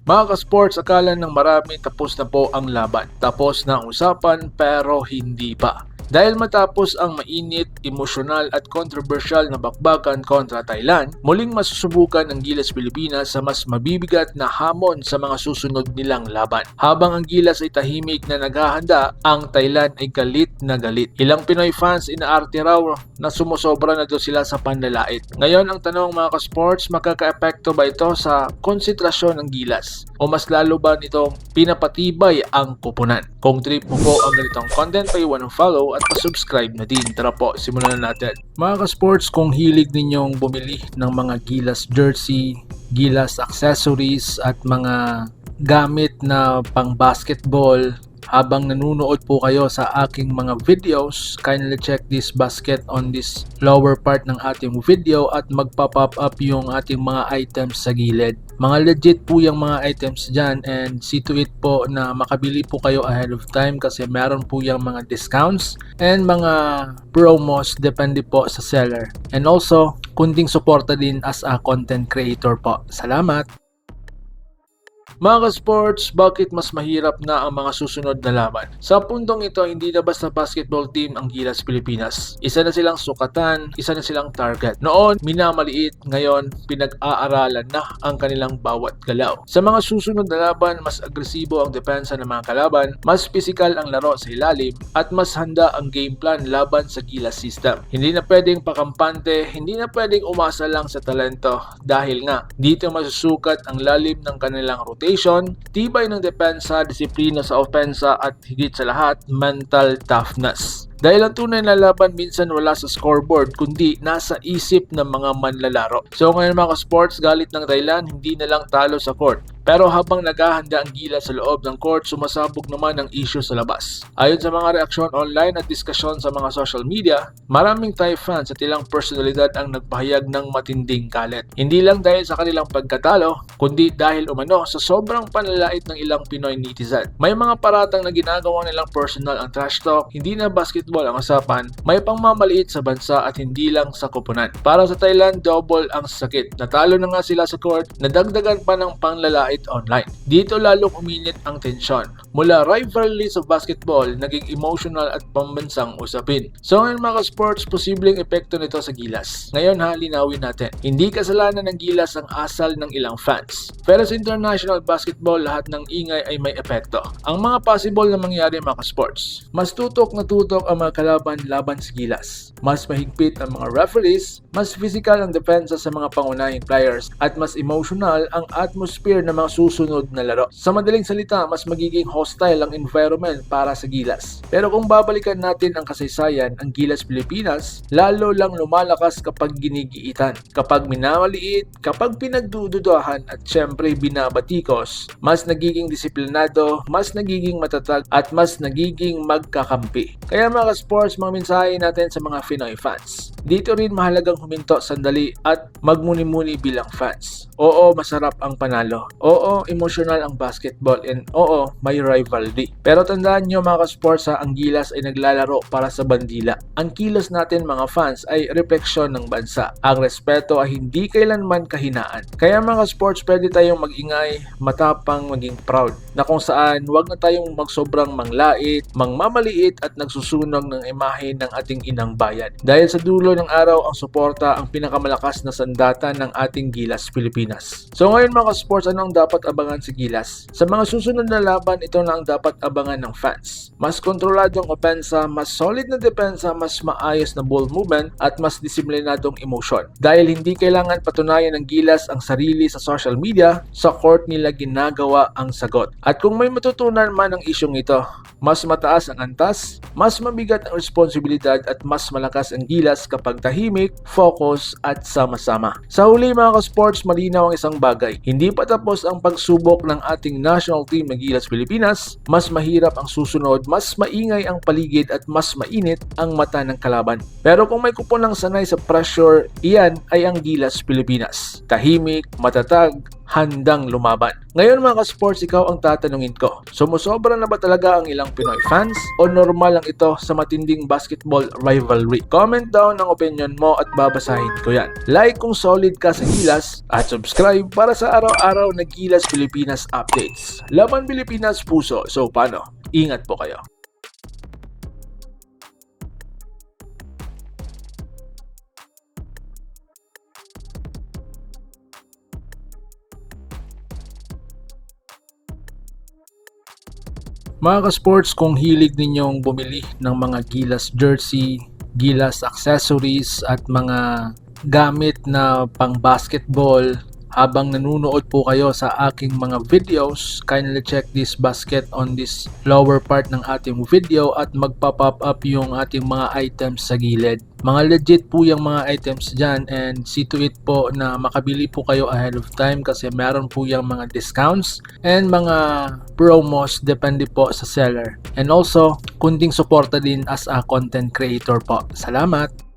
Mga ka-sports, akala ng marami tapos na po ang laban. Tapos na ang usapan pero hindi pa. Dahil matapos ang mainit, emosyonal at kontrobersyal na bakbakan kontra Thailand, muling masusubukan ng Gilas Pilipinas sa mas mabibigat na hamon sa mga susunod nilang laban. Habang ang Gilas ay tahimik na naghahanda, ang Thailand ay galit na galit. Ilang Pinoy fans inaarte raw na sumusobra na daw sila sa panlalait. Ngayon ang tanong mga ka-sports, makaka-epekto ba ito sa konsentrasyon ng Gilas? O mas lalo ba nitong pinapatibay ang kupunan? Kung trip mo po ang ganitong content, paiwan ng follow at pa-subscribe na din. Tara po, simulan na natin. Mga ka-sports, kung hilig ninyong bumili ng mga Gilas jersey, Gilas accessories at mga gamit na pang basketball, habang nanonood po kayo sa aking mga videos, kindly check this basket on this lower part ng ating video at magpa-pop up yung ating mga items sa gilid. Mga legit po yung mga items dyan and see to it po na makabili po kayo ahead of time kasi meron po yung mga discounts and mga promos depende po sa seller. And also, kunting suporta din as a content creator po. Salamat! Mga ka-sports, bakit mas mahirap na ang mga susunod na laban? Sa puntong ito, hindi na basta basketball team ang Gilas Pilipinas. Isa na silang sukatan, isa na silang target. Noon, minamaliit, ngayon, pinag-aaralan na ang kanilang bawat galaw. Sa mga susunod na laban, mas agresibo ang depensa ng mga kalaban, mas physical ang laro sa ilalim, at mas handa ang game plan laban sa Gilas system. Hindi na pwedeng pakampante, hindi na pwedeng umasa lang sa talento dahil nga, dito masusukat ang lalim ng kanilang rotation, tibay ng depensa, disiplina sa opensa at higit sa lahat, mental toughness. Dahil ang tunay na laban minsan wala sa scoreboard kundi nasa isip ng mga manlalaro. So ngayon mga ka-sports, galit ng Thailand, hindi na lang talo sa court. Pero habang naghahanda ang Gilas sa loob ng court, sumasabog naman ang issue sa labas. Ayon sa mga reaksyon online at diskusyon sa mga social media, maraming Thai fans at ilang personalidad ang nagpahayag ng matinding galit. Hindi lang dahil sa kanilang pagkatalo, kundi dahil umano sa sobrang panlalait ng ilang Pinoy netizen. May mga paratang na ginagawa nilang personal ang trash talk, hindi na basketball ang usapan, may pangmamaliit sa bansa at hindi lang sa koponan. Para sa Thailand, double ang sakit. Natalo na nga sila sa court, nadagdagan pa ng panglalait online. Dito lalong uminit ang tensyon. Mula rivalry sa basketball, naging emotional at pambansang usapin. So ngayon mga sports, posibleng epekto nito sa Gilas. Ngayon linawin natin. Hindi kasalanan ng Gilas ang asal ng ilang fans. Pero sa international basketball, lahat ng ingay ay may epekto. Ang mga possible na mangyari mga sports, mas tutok na tutok ang mga kalaban laban sa Gilas. Mas mahigpit ang mga referees, mas physical ang depensa sa mga pangunahing players, at mas emotional ang atmosphere ng mga susunod na laro. Sa madaling salita, mas magiging hostile ang environment para sa Gilas. Pero kung babalikan natin ang kasaysayan, ang Gilas Pilipinas, lalo lang lumalakas kapag ginigiitan, kapag minamaliit, kapag pinagdududahan at syempre binabatikos, mas nagiging disiplinado, mas nagiging matatag at mas nagiging magkakampi. Kaya mga sports, mga mensahe natin sa mga Pinoy fans. Dito rin mahalagang huminto sandali at magmuni-muni bilang fans. Oo, masarap ang panalo. Oo, emotional ang basketball, and oo, may rivalry. Pero tandaan nyo mga ka-sports, ang Gilas ay naglalaro para sa bandila. Ang kilos natin mga fans ay refleksyon ng bansa. Ang respeto ay hindi kailanman kahinaan. Kaya mga ka-sports, pwede tayong magingay, matapang, maging proud. Na kung saan, wag na tayong magsobrang manglait, mangmamaliit at nagsusunog ng imahe ng ating inang bayan. Dahil sa dulo ng araw, ang suporta ang pinakamalakas na sandata ng ating Gilas Pilipinas. So ngayon mga ka-sports, ano ang dapat abangan sa Gilas? Sa mga susunod na laban, ito na ang dapat abangan ng fans. Mas kontroladong opensa, mas solid na depensa, mas maayos na ball movement, at mas disiplinadong emosyon. Dahil hindi kailangan patunayan ng Gilas ang sarili sa social media, sa court nila ginagawa ang sagot. At kung may matutunan man ang isyong ito, mas mataas ang antas, mas mabigat ang responsibilidad at mas malakas ang Gilas kapag tahimik, focus at sama-sama. Sa huli mga ka-sports, malinaw ang isang bagay. Hindi pa tapos ang pagsubok ng ating national team na Gilas Pilipinas, mas mahirap ang susunod, mas maingay ang paligid at mas mainit ang mata ng kalaban. Pero kung may kupon ng sanay sa pressure, iyan ay ang Gilas Pilipinas. Tahimik, matatag, handang lumaban. Ngayon mga ka-sports, ikaw ang tatanungin ko. Sumusobra na ba talaga ang ilang Pinoy fans o normal lang ito sa matinding basketball rivalry? Comment down ang opinion mo at babasahin ko yan. Like kung solid ka sa Gilas at subscribe para sa araw-araw na Gilas Pilipinas updates. Laban Pilipinas puso. So paano? Ingat po kayo. Mga ka-sports, kung hilig ninyong bumili ng mga Gilas jersey, Gilas accessories at mga gamit na pang basketball habang nanonood po kayo sa aking mga videos, kindly check this basket on this lower part ng ating video at magpa-pop up yung ating mga items sa gilid. Mga legit po yung mga items dyan and see to it po na makabili po kayo ahead of time kasi meron po yung mga discounts and mga promos depende po sa seller. And also, kunting suporta din as a content creator po. Salamat!